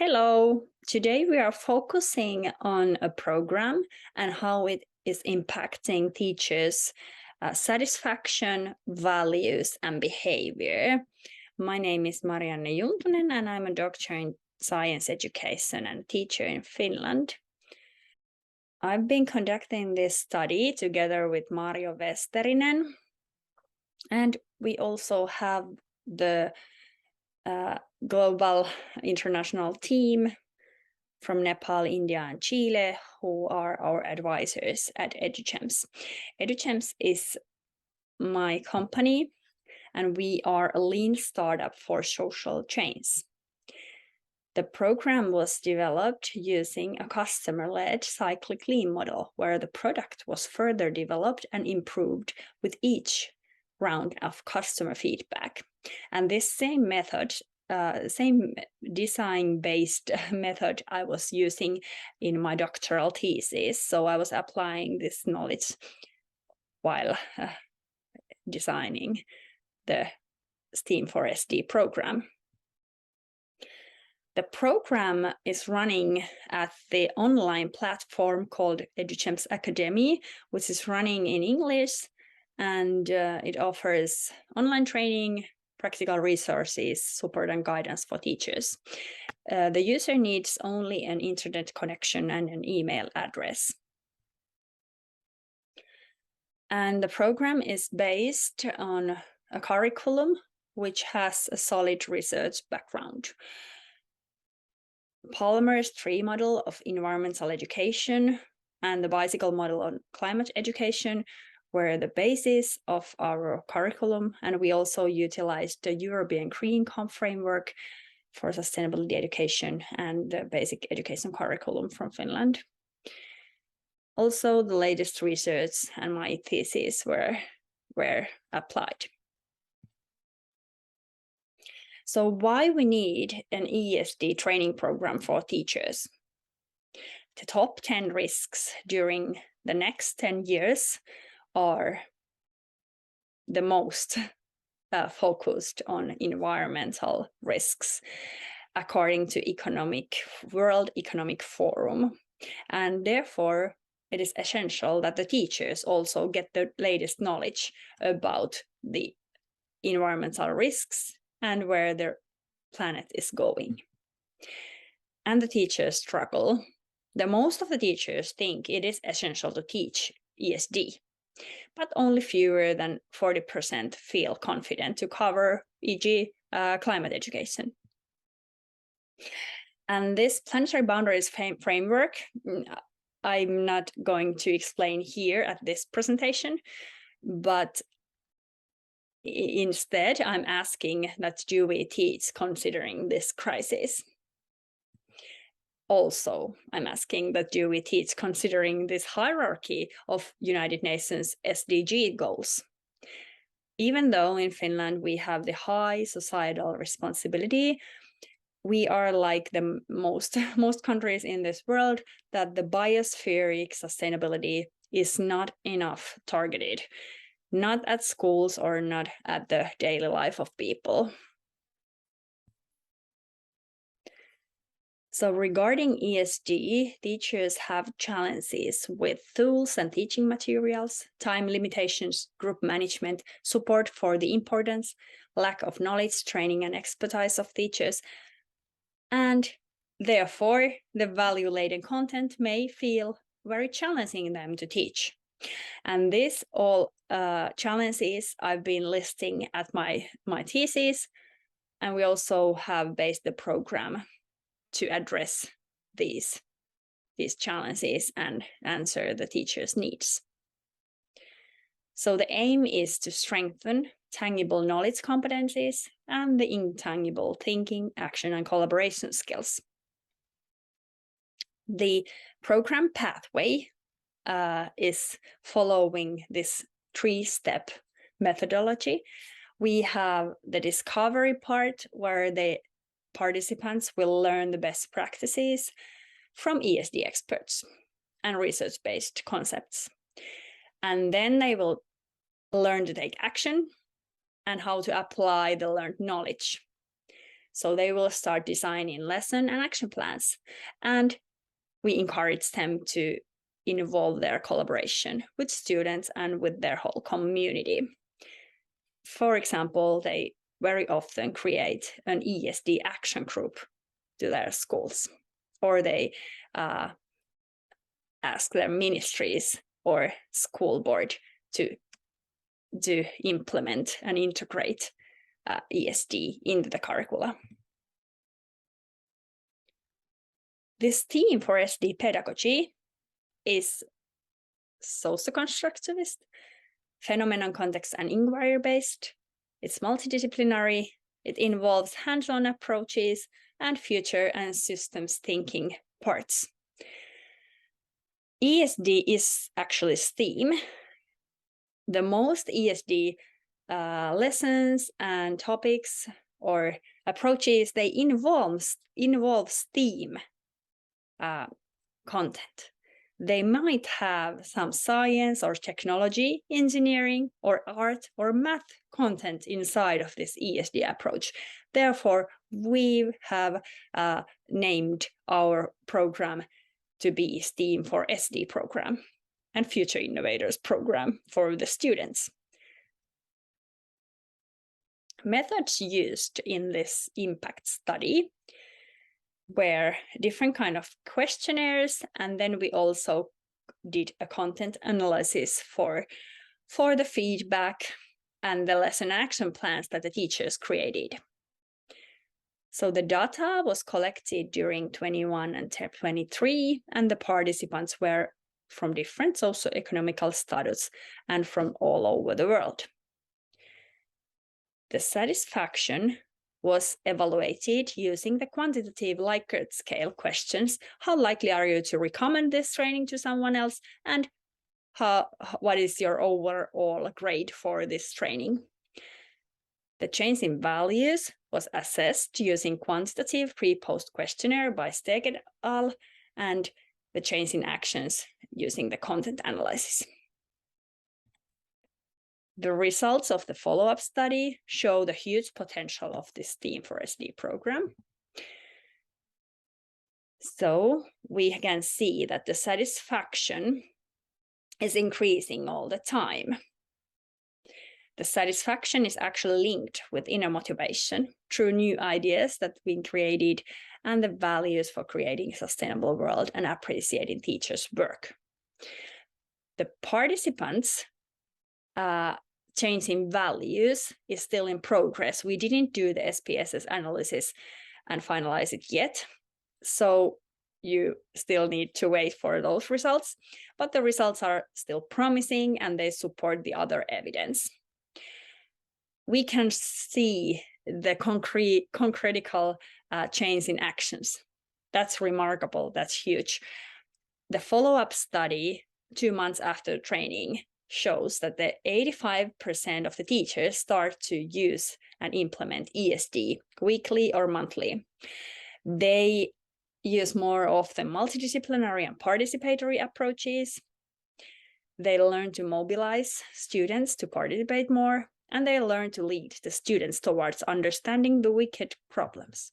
Hello, today we are focusing on a program and how it is impacting teachers' satisfaction, values, and behavior. My name is Marianne Juntunen, and I'm a doctor in science education and teacher in Finland. I've been conducting this study together with Mario Westerinen, and we also have the global international team from Nepal, India, and Chile, who are our advisors at EduGems. EduGems is my company, and we are a lean startup for social change. The program was developed using a customer-led cyclic lean model, where the product was further developed and improved with each round of customer feedback. And this same method, same design-based method I was using in my doctoral thesis. So I was applying this knowledge while designing the STEAM4SD program. The program is running at the online platform called EduGems Academy, which is running in English, and it offers online training, practical resources, support and guidance for teachers. The user needs only an internet connection and an email address. And the program is based on a curriculum which has a solid research background. Palmer's tree model of environmental education and the bicycle model on climate education were the basis of our curriculum, and we also utilized the European Green Comp framework for sustainability education and the basic education curriculum from Finland. Also, the latest research and my thesis were applied. So why we need an ESD training program for teachers? The top 10 risks during the next 10 years are the most focused on environmental risks, according to World Economic Forum. And therefore, it is essential that the teachers also get the latest knowledge about the environmental risks and where their planet is going. And the teachers struggle. Most of the teachers think it is essential to teach ESD, but only fewer than 40% feel confident to cover, e.g., climate education. And this planetary boundaries framework, I'm not going to explain here at this presentation, but instead, I'm asking that do we teach considering this crisis? Also, I'm asking that do we teach considering this hierarchy of United Nations SDG goals? Even though in Finland we have the high societal responsibility, we are like the most countries in this world that the biospheric sustainability is not enough targeted. Not at schools or not at the daily life of people. So regarding ESD, teachers have challenges with tools and teaching materials, time limitations, group management, support for the importance, lack of knowledge, training and expertise of teachers, and therefore the value-laden content may feel very challenging them to teach. And these all challenges I've been listing at my thesis, and we also have based the program to address these challenges and answer the teachers' needs. So the aim is to strengthen tangible knowledge competencies and the intangible thinking, action, and collaboration skills. The program pathway is following this 3-step methodology. We have the discovery part where the participants will learn the best practices from ESD experts and research-based concepts. And then they will learn to take action and how to apply the learned knowledge. So they will start designing lesson and action plans. And we encourage them to involve their collaboration with students and with their whole community. For example, they very often create an ESD action group to their schools, or they ask their ministries or school board to implement and integrate ESD into the curricula. This STEAM4SD pedagogy is socio-constructivist, phenomenon, context, and inquiry-based. It's multidisciplinary. It involves hands-on approaches and future and systems thinking parts. ESD is actually STEAM. The most ESD lessons and topics or approaches, they involve STEAM content. They might have some science or technology, engineering or art or math content inside of this ESD approach. Therefore, we have named our program to be STEAM4SD program and Future Innovators program for the students. Methods used in this impact study were different kind of questionnaires, and then we also did a content analysis for the feedback and the lesson action plans that the teachers created. So the data was collected during 21 and 23, and the participants were from different socioeconomical status and from all over the world. The satisfaction was evaluated using the quantitative Likert scale questions. How likely are you to recommend this training to someone else? And what is your overall grade for this training? The change in values was assessed using quantitative pre-post questionnaire by Steg et al. And the change in actions using the content analysis. The results of the follow-up study show the huge potential of this STEAM4SD program. So we can see that the satisfaction is increasing all the time. The satisfaction is actually linked with inner motivation through new ideas that have been created and the values for creating a sustainable world and appreciating teachers' work. The participants' change in values is still in progress. We didn't do the SPSS analysis and finalize it yet, so you still need to wait for those results, but the results are still promising and they support the other evidence. We can see the concretical change in actions. That's remarkable, that's huge. The follow-up study 2 months after training shows that the 85% of the teachers start to use and implement ESD weekly or monthly. They use more of the multidisciplinary and participatory approaches. They learn to mobilize students to participate more, and they learn to lead the students towards understanding the wicked problems.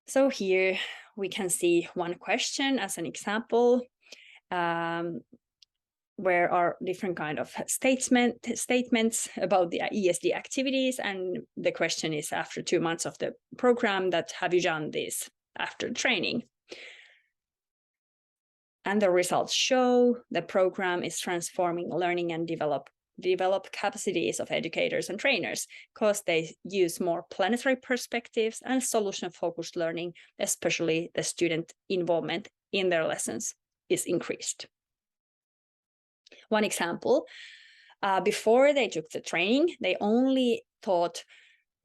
So here we can see one question as an example, where are different kind of statements about the ESD activities, and the question is, after 2 months of the program, that have you done this after training? And the results show the program is transforming learning and develop capacities of educators and trainers because they use more planetary perspectives and solution-focused learning, especially the student involvement in their lessons is increased. One example, before they took the training, they only taught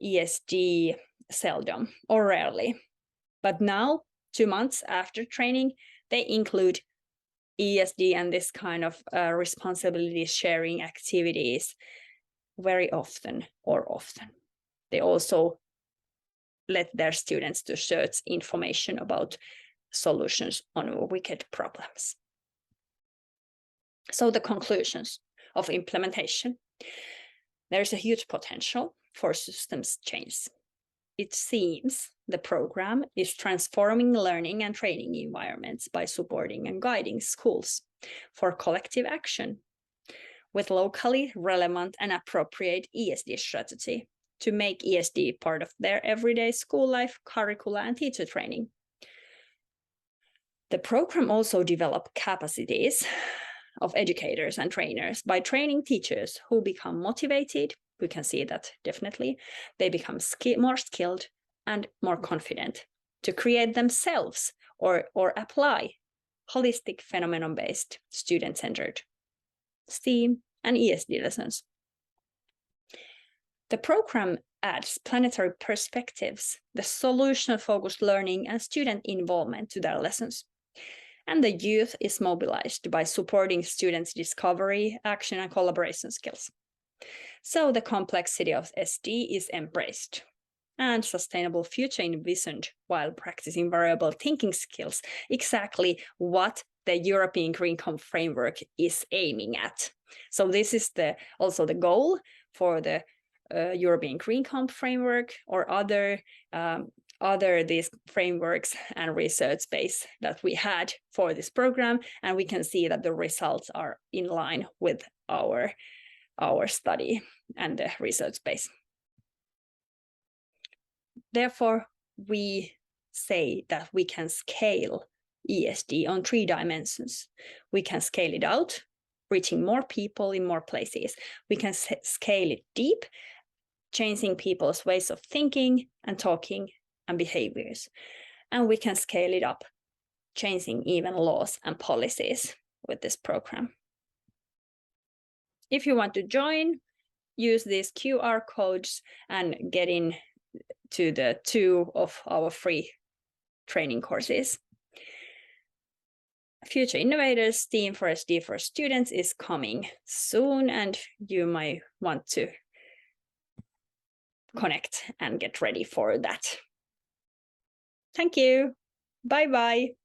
ESD seldom or rarely. But now, 2 months after training, they include ESD and this kind of responsibility sharing activities very often or often. They also let their students to search information about solutions on wicked problems. So the conclusions of implementation. There's a huge potential for systems change. It seems the program is transforming learning and training environments by supporting and guiding schools for collective action with locally relevant and appropriate ESD strategy to make ESD part of their everyday school life, curricula, and teacher training. The program also developed capacities of educators and trainers by training teachers who become motivated. We can see that definitely. They become more skilled and more confident to create themselves or apply holistic phenomenon-based, student-centered STEAM and ESD lessons. The program adds planetary perspectives, the solution-focused learning and student involvement to their lessons. And the youth is mobilized by supporting students' discovery, action, and collaboration skills. So the complexity of SD is embraced and sustainable future envisioned while practicing variable thinking skills, exactly what the European Green Comp framework is aiming at. So this is also the goal for the European Green Comp framework or other these frameworks and research base that we had for this program, and we can see that the results are in line with our study and the research base. Therefore, we say that we can scale ESD on 3 dimensions. We can scale it out, reaching more people in more places. We can scale it deep, changing people's ways of thinking and talking and behaviors. And we can scale it up, changing even laws and policies with this program. If you want to join, use these QR codes and get in to the 2 of our free training courses. Future Innovators STEAM4SD for students is coming soon, and you might want to connect and get ready for that. Thank you. Bye-bye.